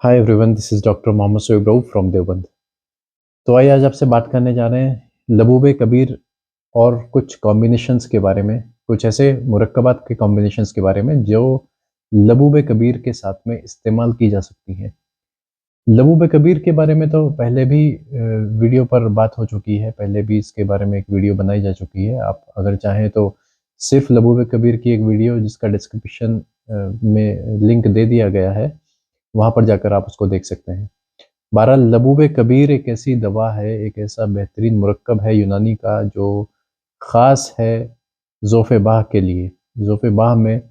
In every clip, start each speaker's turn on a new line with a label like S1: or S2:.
S1: Hi everyone, this is doctor Mohammad Shoaib Rauf from Deoband. तो आइए आज आपसे बात करने जा रहे हैं लबूबे कबीर और कुछ कॉम्बिनेशंस के बारे में, कुछ ऐसे मुरक्कबात के कॉम्बिनेशंस के बारे में जो लबूबे कबीर के साथ में इस्तेमाल की जा सकती हैं। लबूबे कबीर के बारे में तो पहले भी वीडियो पर बात हो चुकी है, पहले भी इसके बारे में एक वीडियो बनाई जा चुकी है। आप अगर चाहें तो सिर्फ़ लबूबे कबीर की एक वीडियो जिसका डिस्क्रिप्शन में लिंक दे दिया गया है, वहाँ पर जाकर आप उसको देख सकते हैं। बहरहाल लबूब कबीर एक ऐसी दवा है, एक ऐसा बेहतरीन मुरक्कब है यूनानी का जो ख़ास है ज़ोफ़े बाह के लिए। ज़ोफ़े बाह में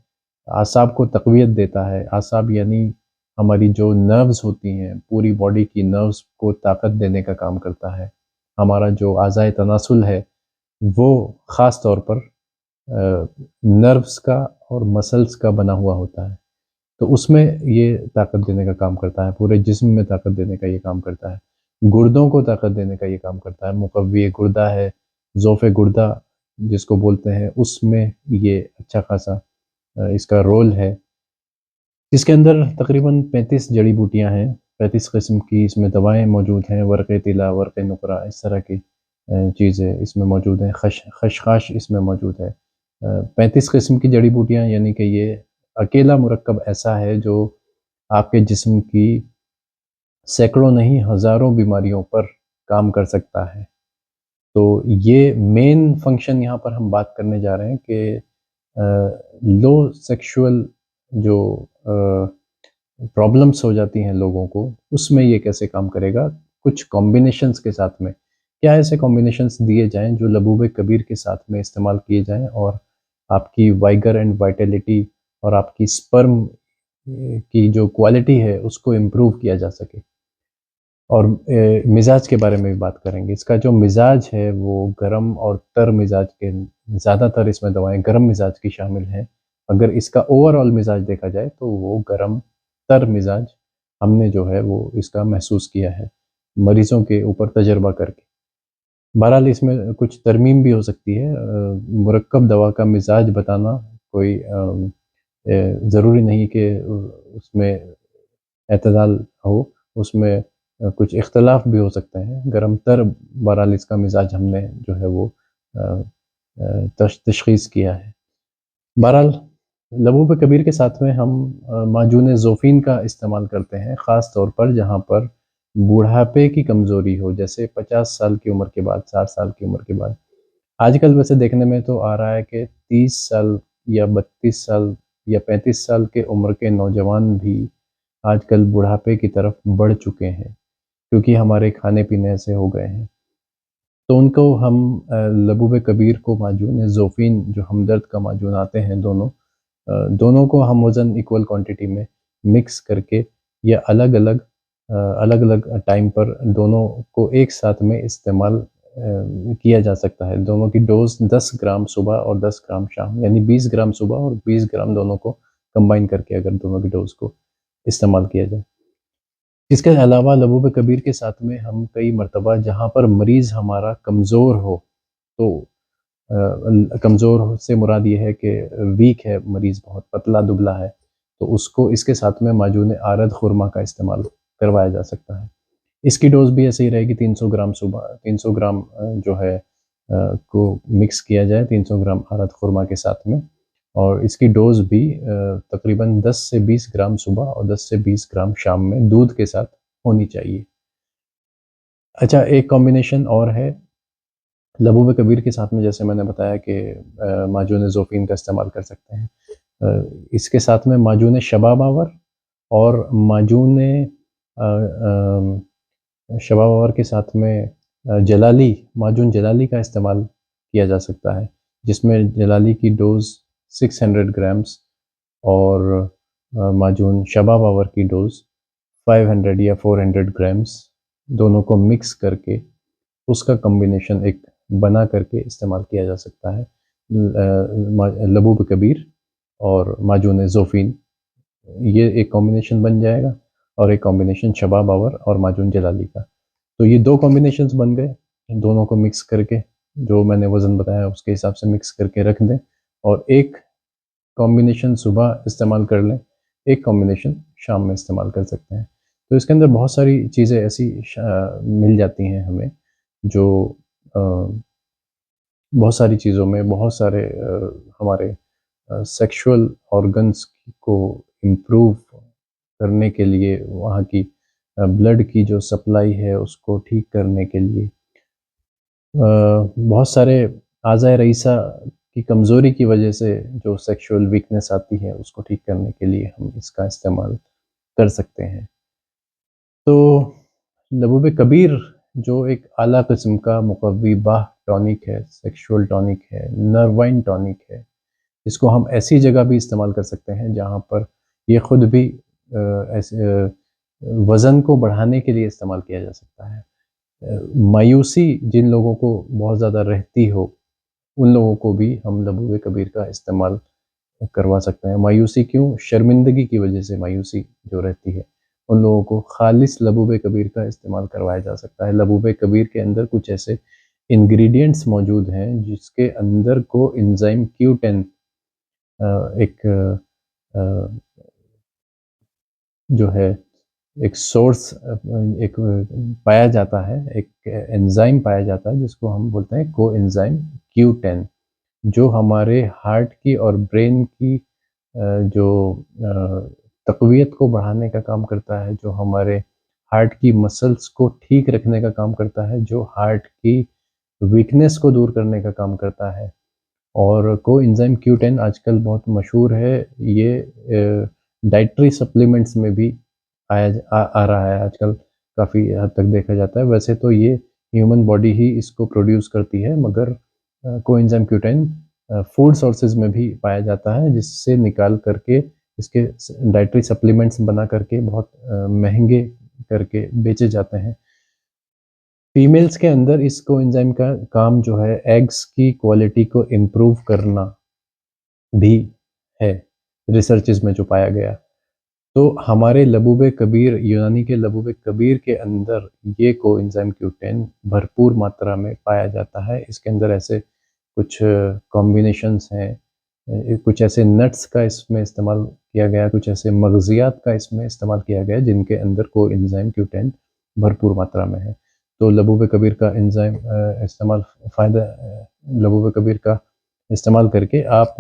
S1: आसाब को तक़वियत देता है। आसाब यानी हमारी जो नर्व्स होती हैं, पूरी बॉडी की नर्व्स को ताकत देने का काम करता है। हमारा जो अज़ाए तनासुल है, वो ख़ास तौर पर नर्व्स का और मसल्स का बना हुआ होता है। तो उसमें ये ताकत देने का काम करता है, पूरे जिस्म में ताकत देने का ये काम करता है। गुर्दों को ताकत देने का ये काम करता है, मुक़व्वी गुर्दा है, ज़ोफ़े गुर्दा जिसको बोलते हैं, उसमें ये अच्छा खासा इसका रोल है। इसके अंदर तकरीबन 35 जड़ी-बूटियाँ हैं, 35 किस्म की इसमें दवाएँ मौजूद हैं, वर्क़े तिला, वर्क़े नुक़रा इस तरह की चीज़ें इसमें मौजूद हैं, खशख़ाश इसमें मौजूद है। 35 किस्म की जड़ी-बूटियाँ यानी कि ये अकेला मुरक्कब ऐसा है जो आपके जिस्म की सैकड़ों नहीं हज़ारों बीमारियों पर काम कर सकता है। तो ये मेन फ़ंक्शन यहाँ पर हम बात करने जा रहे हैं कि लो सेक्सुअल जो प्रॉब्लम्स हो जाती हैं लोगों को, उसमें ये कैसे काम करेगा, कुछ कॉम्बिनेशंस के साथ में। क्या ऐसे कॉम्बिनेशंस दिए जाएँ जो लबूबे कबीर के साथ में इस्तेमाल किए जाएँ और आपकी वाइगर एंड वाइटैलिटी और आपकी स्पर्म की जो क्वालिटी है उसको इम्प्रूव किया जा सके। और मिज़ाज के बारे में भी बात करेंगे। इसका जो मिज़ाज है वो गरम और तर मिज़ाज के ज़्यादातर इसमें दवाएँ गरम मिज़ाज की शामिल हैं। अगर इसका ओवरऑल मिज़ाज देखा जाए तो वो गरम तर मिज़ाज हमने जो है वो इसका महसूस किया है, मरीज़ों के ऊपर तजर्बा करके। बहरहाल इसमें कुछ तरमीम भी हो सकती है। मुरक्कब दवा का मिज़ाज बताना कोई ज़रूरी नहीं कि उसमें एतदाल हो, उसमें कुछ इख्तलाफ भी हो सकते हैं। गरम तर बहरहाल इसका मिज़ाज हमने जो है वो अ तशख़ीस किया है। बहरहाल लबूब कबीर के साथ में हम माजून ज़ोफ़ीन का इस्तेमाल करते हैं, ख़ास तौर पर जहाँ पर बूढ़ापे की कमज़ोरी हो, जैसे 50 साल की उम्र के बाद, 60 साल की उम्र के बाद। आजकल वैसे देखने में तो आ रहा है कि 30 साल या 32 साल या 35 साल के उम्र के नौजवान भी आजकल बुढ़ापे की तरफ बढ़ चुके हैं, क्योंकि हमारे खाने-पीने ऐसे हो गए हैं। तो उनको हम लबूब कबीर को माजून ज़ोफ़ीन जो हमदर्द का माजून आते हैं दोनों, दोनों को हम वज़न इक्वल क्वांटिटी में मिक्स करके या अलग-अलग अलग-अलग टाइम पर दोनों को एक साथ में इस्तेमाल किया जा सकता है। दोनों की डोज़ 10 ग्राम सुबह और 10 ग्राम शाम, यानी 20 ग्राम सुबह और 20 ग्राम दोनों को कंबाइन करके अगर दोनों की डोज़ को इस्तेमाल किया जाए। इसके अलावा लबूब कबीर के साथ में हम कई मर्तबा जहाँ पर मरीज़ हमारा कमज़ोर हो, तो कमज़ोर से मुराद ये है कि वीक है मरीज़, बहुत पतला-दुबला है, तो उसको इसके साथ में माजून आरद खुरमा का इस्तेमाल करवाया जा सकता है। इसकी डोज़ भी ऐसे ही रहेगी, 300 ग्राम सुबह, 300 ग्राम जो है को मिक्स किया जाए 300 ग्राम आरद खुरमा के साथ में, और इसकी डोज़ भी तकरीबन 10 से 20 ग्राम सुबह और 10 से 20 ग्राम शाम में दूध के साथ होनी चाहिए। अच्छा, एक कॉम्बिनेशन और है लबूब कबीर के साथ में, जैसे मैंने बताया कि माजून ज़ोफ़ीन का इस्तेमाल कर सकते हैं। इसके साथ में माजून शबाबावर और माजून शबाबावर के साथ में जलाली, माजून जलाली का इस्तेमाल किया जा सकता है, जिसमें जलाली की डोज़ 600 ग्राम्स और माजून शबाबावर की डोज़ 500 या 400 ग्राम्स, दोनों को मिक्स करके उसका कॉम्बिनेशन एक बना करके इस्तेमाल किया जा सकता है। लबूब कबीर और माजून ज़ोफ़ीन, ये एक कॉम्बिनेशन बन जाएगा, और एक कॉम्बिनेशन शबाबावर और माजून जलाली का। तो ये 2 कॉम्बिनेशंस बन गए, इन दोनों को मिक्स करके जो मैंने वज़न बताया उसके हिसाब से मिक्स करके रख दें, और एक कॉम्बिनेशन सुबह इस्तेमाल कर लें, एक कॉम्बिनेशन शाम में इस्तेमाल कर सकते हैं। तो इसके अंदर बहुत सारी चीज़ें ऐसी मिल जाती हैं हमें जो अ, बहुत सारी चीज़ों में बहुत सारे हमारे सेक्सुअल ऑर्गन्स को इम्प्रूव करने के लिए, वहाँ की ब्लड की जो सप्लाई है उसको ठीक करने के लिए, बहुत सारे आज़ाए रईसा की कमज़ोरी की वजह से जो सेक्सुअल वीकनेस आती है उसको ठीक करने के लिए हम इसका इस्तेमाल कर सकते हैं। तो लबूब कबीर जो एक आला किस्म का मुक़व्वी बाह टॉनिक है, सेक्सुअल टॉनिक है, नर्वाइन टॉनिक है, इसको हम ऐसी जगह भी इस्तेमाल कर सकते हैं जहाँ पर ये खुद भी वज़न को बढ़ाने के लिए इस्तेमाल किया जा सकता है। मायूसी जिन लोगों को बहुत ज़्यादा रहती हो, उन लोगों को भी हम लबूब कबीर का इस्तेमाल करवा सकते हैं। मायूसी क्यों? शर्मिंदगी की वजह से मायूसी जो रहती है, उन लोगों को खालिस लबूब कबीर का इस्तेमाल करवाया जा सकता है। लबूब कबीर के अंदर कुछ ऐसे इंग्रीडिएंट्स मौजूद हैं जिसके अंदर कोएंजाइम Q10 एक जो है एक सोर्स एक पाया जाता है, एक एंजाइम पाया जाता है जिसको हम बोलते हैं कोएंजाइम Q10, जो हमारे हार्ट की और ब्रेन की जो तक़वियत को बढ़ाने का काम करता है, जो हमारे हार्ट की मसल्स को ठीक रखने का काम करता है, जो हार्ट की वीकनेस को दूर करने का काम करता है। और कोएंजाइम Q10 आजकल बहुत मशहूर है। ये डाइटरी सप्लीमेंट्स में भी आ रहा है आजकल, काफ़ी हद तक देखा जाता है। वैसे तो ये ह्यूमन बॉडी ही इसको प्रोड्यूस करती है, मगर कोएंजाइम Q10 फूड सोर्सेज में भी पाया जाता है, जिससे निकाल करके इसके डाइटरी सप्लीमेंट्स बना करके बहुत महंगे करके बेचे जाते हैं। फीमेल्स के अंदर इस कोएंजाइम का काम जो है एग्स की क्वालिटी को इम्प्रूव करना भी है, रिसर्चेस में जो पाया गया। तो हमारे लबूब कबीर, यूनानी के लबूब कबीर के अंदर ये कोएंजाइम Q10 भरपूर मात्रा में पाया जाता है। इसके अंदर ऐसे कुछ कॉम्बिनेशंस हैं, कुछ ऐसे नट्स का इसमें इस्तेमाल किया गया, कुछ ऐसे मग़ज़ियात का इसमें इस्तेमाल किया गया जिनके अंदर कोएंजाइम Q10 भरपूर मात्रा में है। तो लबूब कबीर का एंजाइम इस्तेमाल लबूब कबीर का इस्तेमाल करके आप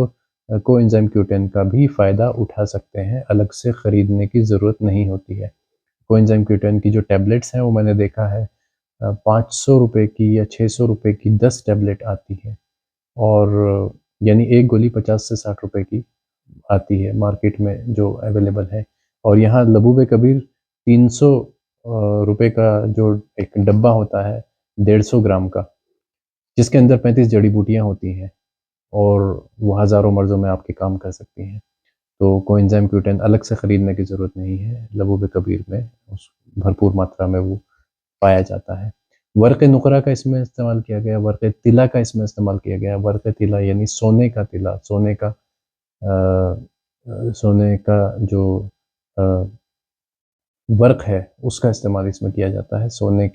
S1: कोएंजाइम Q10 का भी फ़ायदा उठा सकते हैं, अलग से ख़रीदने की ज़रूरत नहीं होती है। कोएंजाइम Q10 की जो टैबलेट्स हैं वो मैंने देखा है 500 रुपए की या 600 रुपए की 10 टैबलेट आती है, और यानी एक गोली 50 से 60 रुपए की आती है मार्केट में जो अवेलेबल है। और यहाँ लबूब कबीर 300 रुपए का जो एक डब्बा होता है 150 ग्राम का, जिसके अंदर 35 जड़ी बूटियाँ होती हैं और वो हज़ारों मर्ज़ों में आपके काम कर सकती हैं। तो कोएंजाइम Q10 अलग से ख़रीदने की ज़रूरत नहीं है, लबूब कबीर में उस भरपूर मात्रा में वो पाया जाता है। वर्क़ नुक़रा का इसमें इस्तेमाल किया गया, वर्क़ तिला का इसमें इस्तेमाल किया गया। वर्क़ तिला यानी सोने का तिला, सोने का जो अ, वर्क है उसका इस्तेमाल इसमें किया जाता है। सोने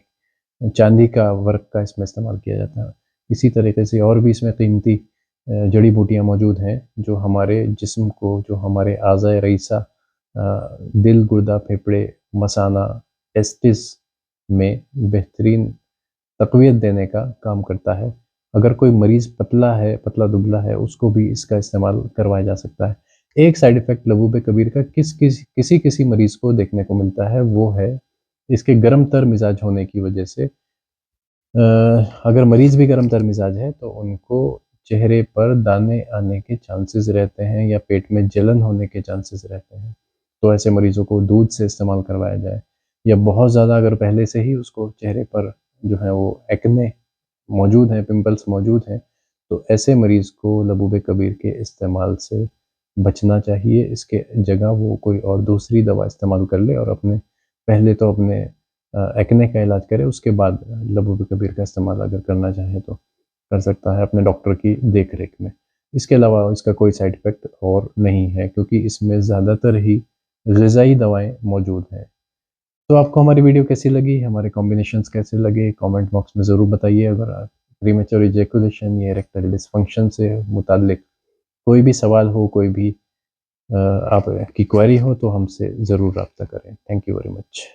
S1: चांदी का वर्क का इसमें इस्तेमाल किया जाता है। इसी तरीके से और भी इसमें कीमती जड़ी बूटियाँ मौजूद हैं जो हमारे जिस्म को, जो हमारे आज़ाए रईसा दिल, गुर्दा, फेफड़े, मसाना, टेस्टिस में बेहतरीन तक़वियत देने का काम करता है। अगर कोई मरीज़ पतला है, पतला-दुबला है, उसको भी इसका इस्तेमाल करवाया जा सकता है। एक साइड इफ़ेक्ट लबूब कबीर का किसी-किसी मरीज़ को देखने को मिलता है, वो है इसके गरम-तर मिज़ाज होने की वजह से। अगर मरीज़ भी गरम-तर मिज़ाज है तो उनको चेहरे पर दाने आने के चांसेस रहते हैं या पेट में जलन होने के चांसेस रहते हैं। तो ऐसे मरीज़ों को दूध से इस्तेमाल करवाया जाए, या बहुत ज़्यादा अगर पहले से ही उसको चेहरे पर जो है वो एक्ने मौजूद हैं, पिंपल्स मौजूद हैं, तो ऐसे मरीज़ को लबूब कबीर के इस्तेमाल से बचना चाहिए। इसके जगह वो कोई और दूसरी दवा इस्तेमाल कर ले और पहले तो अपने एक्ने का इलाज करे, उसके बाद लबूब कबीर का इस्तेमाल अगर करना चाहे तो कर सकता है अपने डॉक्टर की देख-रेख में। इसके अलावा इसका कोई साइड इफ़ेक्ट और नहीं है, क्योंकि इसमें ज़्यादातर ही ग़िज़ाई दवाएँ मौजूद हैं। तो आपको हमारी वीडियो कैसी लगी, हमारे कॉम्बिनेशंस कैसे लगे, कमेंट बॉक्स में ज़रूर बताइए। अगर आप प्रीमेच्योर इजैकुलेशन या इरेक्टाइल डिस्फंक्शन से मुताल्लिक़ कोई भी सवाल हो, कोई भी आपकी क्वेरी हो, तो हमसे ज़रूर राब्ता करें। Thank you very much.